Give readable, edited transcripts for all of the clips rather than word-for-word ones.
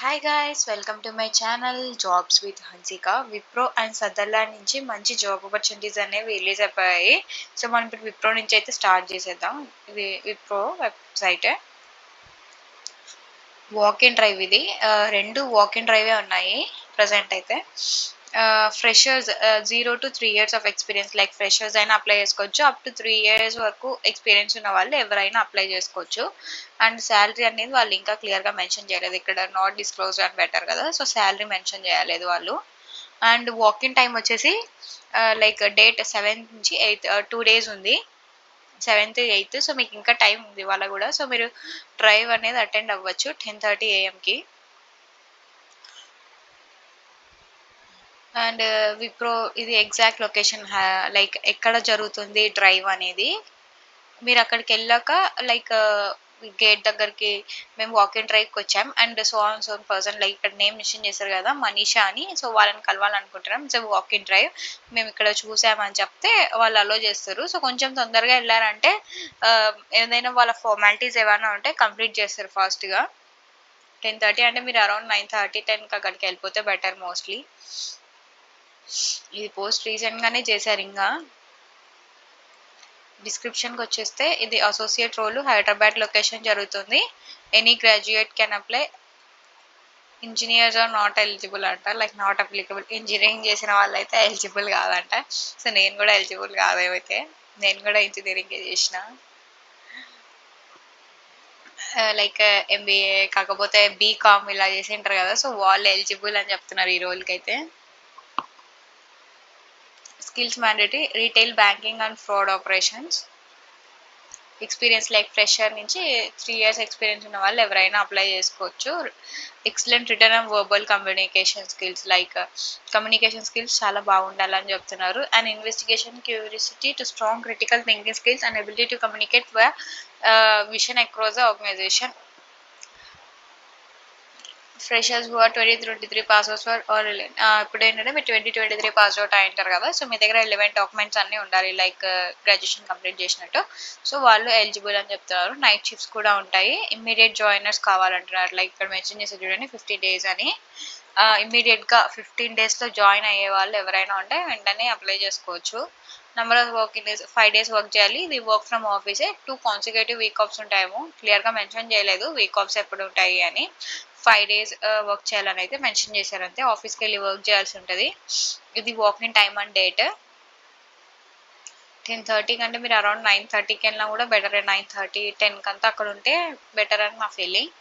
Hi guys, welcome to my channel jobs with Hansika. Wipro and Sutherland నుంచి మంచి job opportunities అనేవి release అయిపోయాయి. So మనం ఇప్పుడు విప్రో నుంచి అయితే స్టార్ట్ చేసేద్దాం. ఇది Wipro website. Walk in drive ఇది. రెండు వాక్ ఇన్ డ్రైవే ఉన్నాయి ప్రజెంట్ అయితే. Freshers 0 to 3 years of experience, like freshers అయినా అప్లై చేసుకోవచ్చు. అప్ టు 3 years వరకు ఎక్స్పీరియన్స్ ఉన్న వాళ్ళు ఎవరైనా అప్లై చేసుకోవచ్చు. అండ్ శాలరీ అనేది వాళ్ళు ఇంకా క్లియర్గా మెన్షన్ చేయలేదు. ఇక్కడ నాట్ డిస్క్లోజ్ అని పెట్టారు కదా, సో శాలరీ మెన్షన్ చేయలేదు వాళ్ళు. అండ్ వాకింగ్ టైం వచ్చేసి లైక్ డేట్ 7th నుంచి 8th 2 days ఉంది. 7th 8th, సో మీకు ఇంకా టైం ఉంది ఇవాళ కూడా. సో మీరు డ్రైవ్ అనేది అటెండ్ అవ్వచ్చు 10:30 AM అండ్ విప్రో ఇది ఎగ్జాక్ట్ లొకేషన్, లైక్ ఎక్కడ జరుగుతుంది డ్రైవ్ అనేది. మీరు అక్కడికి వెళ్ళాక లైక్ గేట్ దగ్గరికి మేము వాకింగ్ డ్రైవ్కి వచ్చాం అండ్ సో పర్సన్, లైక్ ఇక్కడ నేమ్ మెన్షన్ చేశారు కదా మనీషా అని, సో వాళ్ళని కలవాలనుకుంటున్నాం. సో వాకింగ్ డ్రైవ్ మేము ఇక్కడ చూసామని చెప్తే వాళ్ళు అలో చేస్తారు. సో కొంచెం తొందరగా వెళ్ళారంటే ఏదైనా వాళ్ళ ఫార్మాలిటీస్ ఏమైనా ఉంటే కంప్లీట్ చేస్తారు ఫాస్ట్గా. 10:30 అంటే మీరు అరౌండ్ 9:30 10కి అక్కడికి వెళ్ళిపోతే బెటర్ మోస్ట్లీ. ఇది పోస్ట్ రీసెంట్గానే చేశారు. ఇంకా డిస్క్రిప్షన్కి వచ్చేస్తే ఇది అసోసియేట్ రోల్, హైదరాబాద్ లొకేషన్ జరుగుతుంది. Any graduate can apply. Engineers are not eligible అంట, లైక్ నాట్ అప్లికబుల్. ఇంజనీరింగ్ చేసిన వాళ్ళైతే ఎలిజిబుల్ కాదంట. సో నేను కూడా ఎలిజిబుల్ కాదేమైతే, నేను కూడా ఇంజనీరింగ్ చేసిన. లైక్ MBA కాకపోతే బీకామ్ ఇలా చేసింటారు కదా, సో వాళ్ళు ఎలిజిబుల్ అని చెప్తున్నారు ఈ రోల్కి అయితే. Skills mandatory, retail banking and fraud operations. Experience like fresher నుంచి 3 years ఎక్స్పీరియన్స్ ఉన్న వాళ్ళు ఎవరైనా అప్లై చేసుకోవచ్చు. Excellent written and verbal communication skills, like communication skills చాలా బాగుండాలని చెప్తున్నారు. And investigation curiosity to strong critical thinking skills and ability to communicate vision across the organisation. Freshers who are 2023 pass outs for are ఇప్పుడు ఏంటంటే మీరు 2023 pass out అయింటారు కదా, so మీ దగ్గర 11 documents అన్నీ ఉండాలి, లైక్ గ్రాడ్యుయేషన్ కంప్లీట్ చేసినట్టు. సో వాళ్ళు eligible అని చెప్తున్నారు. నైట్ షిఫ్ట్స్ కూడా ఉంటాయి. ఇమ్మీడియట్ జాయినర్స్ కావాలంటున్నారు, లైక్ ఇక్కడ మెన్షన్ చేసి చూడండి 50 days అని. ఇమ్మీడియట్గా 15 daysలో జాయిన్ అయ్యే వాళ్ళు ఎవరైనా ఉంటే వెంటనే అప్లై చేసుకోవచ్చు. Number of working days 5 days work చేయాలి. ఇది వర్క్ ఫ్రమ్ ఆఫీసే. 2 consecutive వీక్ ఆఫ్స్ ఉంటాయేమో, క్లియర్గా మెన్షన్ చేయలేదు వీక్ ఆఫ్స్ ఎప్పుడు ఉంటాయి అని. 5 days వర్క్ చేయాలని అయితే మెన్షన్ చేశారు, అంతే. ఆఫీస్కి వెళ్ళి వర్క్ చేయాల్సి ఉంటుంది. ఇది వాకింగ్ టైమ్ అండ్ డేట్ 10:30 కంటే మీరు అరౌండ్ 9:30కి వెళ్ళినా కూడా బెటర్. 9:30 10 కంతా అక్కడ ఉంటే బెటర్ అని నా feeling.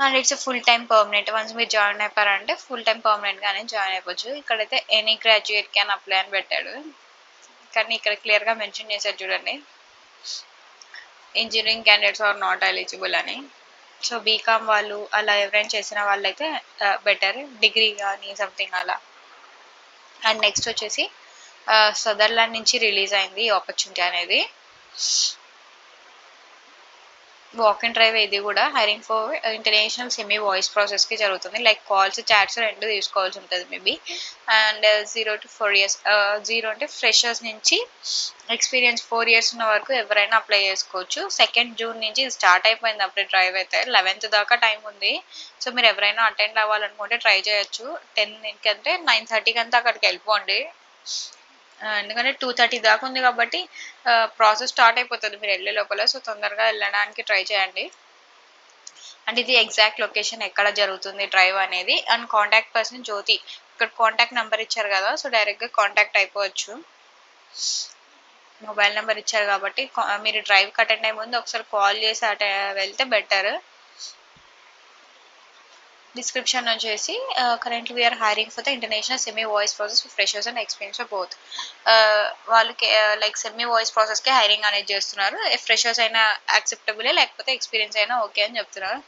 And it's full time permanent. Once మీరు జాయిన్ అయిపోయారంటే ఫుల్ టైం పర్మనెంట్గానే జాయిన్ అయిపోవచ్చు. ఇక్కడైతే ఎనీ గ్రాడ్యుయేట్ క్యాన్ అప్లై అని పెట్టాడు, కానీ ఇక్కడ క్లియర్గా మెన్షన్ చేశారు చూడండి engineering candidates are not eligible అని. సో బీకామ్ వాళ్ళు అలా ఎవరైనా చేసిన వాళ్ళైతే బెటర్, డిగ్రీ కానీ సంథింగ్ అలా. అండ్ నెక్స్ట్ వచ్చేసి సదర్లాండ్ నుంచి రిలీజ్ అయింది ఈ ఆపర్చునిటీ అనేది. వాక్ అండ్ డ్రైవ్ ఇది కూడా. Hiring for international semi voice ప్రాసెస్కి జరుగుతుంది, లైక్ కాల్స్ చాట్స్ రెండు తీసుకోవాల్సి ఉంటుంది మేబీ. And 0 to 4 years. 0 అంటే ఫ్రెషర్స్ నుంచి ఎక్స్పీరియన్స్ 4 years ఉన్న వరకు ఎవరైనా అప్లై చేసుకోవచ్చు. 2nd June నుంచి స్టార్ట్ అయిపోయింది అప్పుడే డ్రైవ్ అయితే. 11th దాకా టైం ఉంది. సో మీరు ఎవరైనా అటెండ్ అవ్వాలనుకుంటే ట్రై చేయొచ్చు. 10 కంటే 9:30 అంతా అక్కడికి వెళ్ళిపోండి, ఎందుకంటే 2:30 దాకా ఉంది కాబట్టి ప్రాసెస్ స్టార్ట్ అయిపోతుంది మీరు వెళ్ళే లోపల. సో తొందరగా వెళ్ళడానికి ట్రై చేయండి. అండ్ ఇది ఎగ్జాక్ట్ లొకేషన్ ఎక్కడ జరుగుతుంది డ్రైవ్ అనేది. అండ్ కాంటాక్ట్ పర్సన్ జ్యోతి, ఇక్కడ కాంటాక్ట్ నెంబర్ ఇచ్చారు కదా, సో డైరెక్ట్గా కాంటాక్ట్ అయిపోవచ్చు. మొబైల్ నెంబర్ ఇచ్చారు కాబట్టి మీరు డ్రైవ్కి అటెండ్ అయ్యే ముందు ఒకసారి కాల్ చేసి వెళ్తే బెటర్. డిస్క్రిప్షన్ వచ్చేసి currently we are hiring for the international semi voice process freshers and experience of both. వాళ్ళకి లైక్ సెమీ వాయిస్ ప్రాసెస్కి హైరింగ్ అనేది చేస్తున్నారు. ఫ్రెషర్స్ అయినా యాక్సెప్టబులే, లేకపోతే ఎక్స్పీరియన్స్ అయినా ఓకే అని చెప్తున్నారు.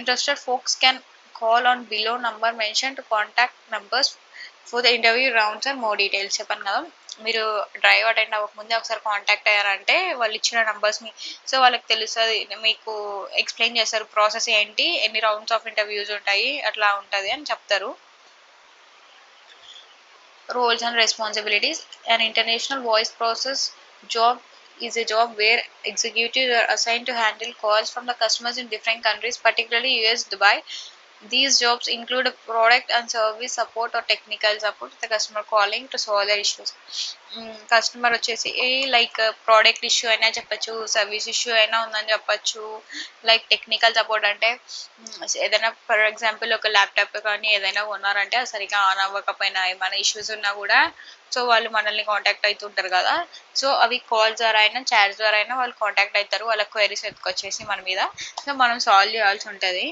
Interested folks can call on below number mention to contact numbers for the interview rounds and more details. చెప్పాను కదా, మీరు డ్రైవ్ అటెండ్ అవ్వకముందే ఒకసారి కాంటాక్ట్ అయ్యారంటే వాళ్ళు ఇచ్చిన నంబర్స్ని, సో వాళ్ళకి తెలుస్తుంది, మీకు ఎక్స్ప్లెయిన్ చేస్తారు ప్రాసెస్ ఏంటి, ఎన్ని రౌండ్స్ ఆఫ్ ఇంటర్వ్యూస్ ఉంటాయి, అట్లా ఉంటుంది అని చెప్తారు. Roles and responsibilities. And international voice process job is a job where executives are assigned to handle calls from the customers in different countries, particularly US, Dubai. These jobs include product and service support or technical support, the customer calling to solve their issues. Customer వచ్చేసి like product issue అయినా చెప్పచ్చు, service issue అయినా ఉందని చెప్పచ్చు. Like technical support అంటే ఏదైనా for example ఒక laptop కానీ ఏదైనా కొన్నారంటే అది సరిగ్గా ఆన్ అవ్వకపోయినా ఏమైనా ఇష్యూస్ ఉన్నా కూడా సో వాళ్ళు మనల్ని కాంటాక్ట్ అవుతుంటారు కదా. సో అవి కాల్ ద్వారా అయినా చాట్ ద్వారా అయినా వాళ్ళు కాంటాక్ట్ అవుతారు, వాళ్ళ క్వైరీస్ ఎత్తుకొచ్చేసి మన మీద. సో మనం సాల్వ్ చేయాల్సి ఉంటుంది.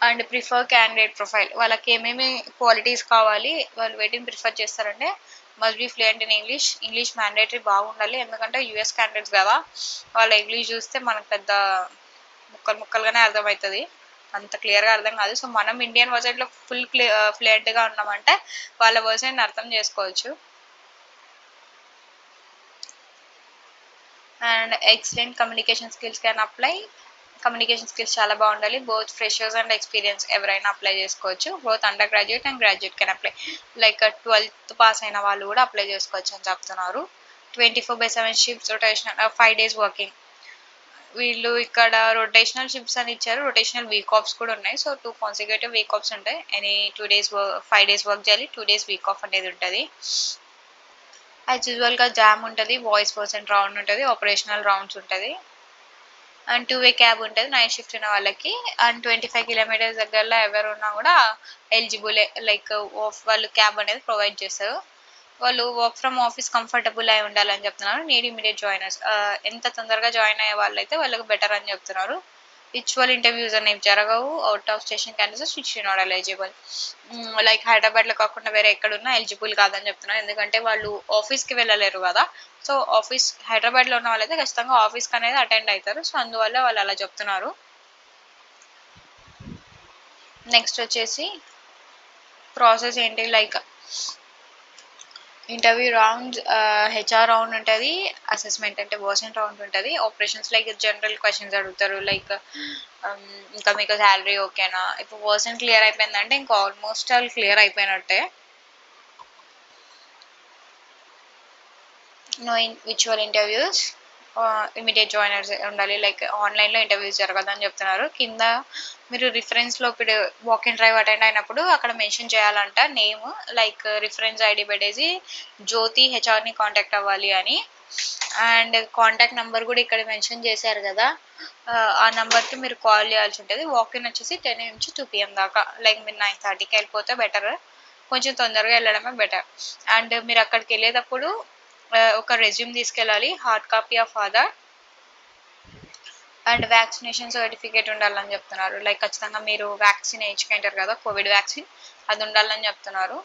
అండ్ ప్రిఫర్ క్యాండిడేట్ ప్రొఫైల్, వాళ్ళకి ఏమేమి క్వాలిటీస్ కావాలి, వాళ్ళు వేటిని ప్రిఫర్ చేస్తారంటే must be fluent in English. English mandatory బాగుండాలి, ఎందుకంటే యూఎస్ క్యాండిడేట్స్ కదా, వాళ్ళ ఇంగ్లీష్ చూస్తే మనకు పెద్ద ముక్కలు ముక్కలుగానే అర్థమవుతుంది, అంత క్లియర్గా అర్థం కాదు. సో మనం ఇండియన్ వర్జన్లో ఫుల్ ఫ్లూయెంట్గా ఉన్నామంటే వాళ్ళ వర్జన్ అర్థం చేసుకోవచ్చు. And excellent communication skills can apply, communication skills చాలా బాగుండాలి. బోత్ ఫ్రెషర్స్ అండ్ ఎక్స్పీరియన్స్ ఎవరైనా అప్లై చేసుకోవచ్చు. Both under graduate and graduate can apply, like 12th pass అయిన వాళ్ళు కూడా అప్లై చేసుకోవచ్చు అని చెప్తున్నారు. 24/7 షిఫ్ట్స్, రొటేషనల్ 5 days వర్కింగ్. వీళ్ళు ఇక్కడ రొటేషనల్ షిఫ్ట్స్ అని ఇచ్చారు, రొటేషనల్ వీక్ ఆఫ్స్ కూడా ఉన్నాయి. సో 2 కాన్సిక్యూటివ్ వీక్ ఆఫ్స్ ఉంటాయి. 5 days వర్క్ చేయాలి, 2 days వీక్ ఆఫ్ అనేది ఉంటుంది. యాజ్ యూజువల్గా జామ్ ఉంటుంది, వాయిస్ పర్సెంట్ రౌండ్ ఉంటుంది, ఆపరేషనల్ రౌండ్స్ ఉంటుంది. అండ్ 2-way క్యాబ్ ఉంటుంది నైట్ షిఫ్ట్ ఉన్న వాళ్ళకి. అండ్ 25 kilometers దగ్గరలో ఎవరు ఉన్నా కూడా ఎలిజిబులే, లైక్ వాళ్ళు క్యాబ్ అనేది ప్రొవైడ్ చేస్తారు. వాళ్ళు వర్క్ ఫ్రమ్ ఆఫీస్ కంఫర్టబుల్ అయి ఉండాలని చెప్తున్నారు. నీడ్ ఇమీడియట్ జాయినర్స్, ఎంత తొందరగా జాయిన్ అయ్యే వాళ్ళైతే వాళ్ళకి బెటర్ అని చెప్తున్నారు. విచువల్ ఇంటర్వ్యూస్ అనేవి జరగవు. Out of station candidates which not eligible, like హైదరాబాద్లో కాకుండా వేరే ఎక్కడున్నా ఎలిజిబుల్ కాదని చెప్తున్నారు, ఎందుకంటే వాళ్ళు ఆఫీస్కి వెళ్ళలేరు కదా. సో ఆఫీస్ హైదరాబాద్లో ఉన్న వాళ్ళైతే ఖచ్చితంగా ఆఫీస్కి అనేది అటెండ్ అవుతారు. సో అందువల్ల వాళ్ళు అలా చెప్తున్నారు. నెక్స్ట్ వచ్చేసి ప్రాసెస్ ఏంటి, like interview round, HR round ఉంటుంది, అసెస్మెంట్ అంటే పర్సెంట్ రౌండ్ ఉంటుంది, ఆపరేషన్స్ లైక్ జనరల్ క్వశ్చన్స్ అడుగుతారు, లైక్ ఇంకా మీకు శాలరీ ఓకేనా. ఇప్పుడు పర్సెంట్ క్లియర్ అయిపోయిందంటే ఇంకా ఆల్మోస్ట్ ఆల్ క్లియర్ అయిపోయినట్టే. నో విచువల్ ఇంటర్వ్యూస్, ఇమీడియట్ జాయినర్స్ ఉండాలి, లైక్ ఆన్లైన్లో ఇంటర్వ్యూస్ జరగదని చెప్తున్నారు. కింద మీరు రిఫరెన్స్లో ఇప్పుడు వాక్ ఇన్ డ్రైవ్ అటెండ్ అయినప్పుడు అక్కడ మెన్షన్ చేయాలంట నేమ్, లైక్ రిఫరెన్స్ ఐడి పెట్టేసి జ్యోతి హెచ్ఆర్ని కాంటాక్ట్ అవ్వాలి అని. అండ్ కాంటాక్ట్ నెంబర్ కూడా ఇక్కడ మెన్షన్ చేశారు కదా, ఆ నెంబర్కి మీరు కాల్ చేయాల్సి ఉంటుంది. వాక్ ఇన్ వచ్చేసి 10 AM నుంచి 2 PM దాకా, లైక్ మీరు 9:30కి వెళ్ళిపోతే బెటర్, కొంచెం తొందరగా వెళ్ళడమే బెటర్. అండ్ మీరు అక్కడికి వెళ్ళేటప్పుడు ఒక రెజ్యూమ్ తీసుకెళ్ళాలి, hard copy of Aadhaar and vaccination certificate ఉండాలని చెప్తున్నారు. లైక్ ఖచ్చితంగా మీరు వ్యాక్సిన్ వేయించుకుంటారు కదా, కోవిడ్ వ్యాక్సిన్, అది ఉండాలని చెప్తున్నారు.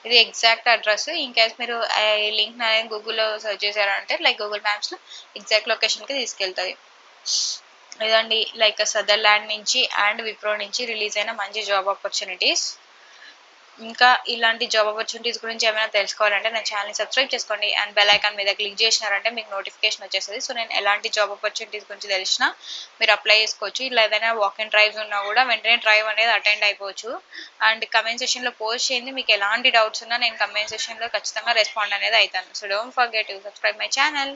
ఇది ఎగ్జాక్ట్ అడ్రస్, ఇన్ కేస్ మీరు ఈ లింక్ అనేది గూగుల్లో సెర్చ్ చేశారంటే లైక్ గూగుల్ మ్యాప్స్లో ఎగ్జాక్ట్ లొకేషన్కి తీసుకెళ్తుంది. ఇదండి లైక్ సదర్లాండ్ నుంచి అండ్ విప్రో నుంచి రిలీజ్ అయిన మంచి జాబ్ ఆపర్చునిటీస్. ఇంకా ఇలాంటి జాబ్ ఆపర్చునిటీస్ గురించి ఏమైనా తెలుసుకోవాలంటే నా ఛానల్ని సబ్స్క్రైబ్ చేసుకోండి అండ్ బెల్ ఐకాన్ మీద క్లిక్ చేసినారంటే మీకు నోటిఫికేషన్ వచ్చేస్తుంది. సో నేను ఎలాంటి జాబ్ ఆపర్చునిటీస్ గురించి తెలిసినా మీరు అప్లై చేసుకోవచ్చు. ఇలా ఏదైనా వాక్ ఇన్ డ్రైవ్స్ ఉన్నా కూడా వెంటనే డ్రైవ్ అనేది అటెండ్ అయిపోవచ్చు. అండ్ కమెంట్ సెక్షన్లో పోస్ట్ చేయండి, మీకు ఎలాంటి డౌట్స్ ఉన్నా నేను కమెంట్ సెక్షన్లో ఖచ్చితంగా రెస్పాండ్ అనేది అవుతాను. So don't forget to subscribe my channel.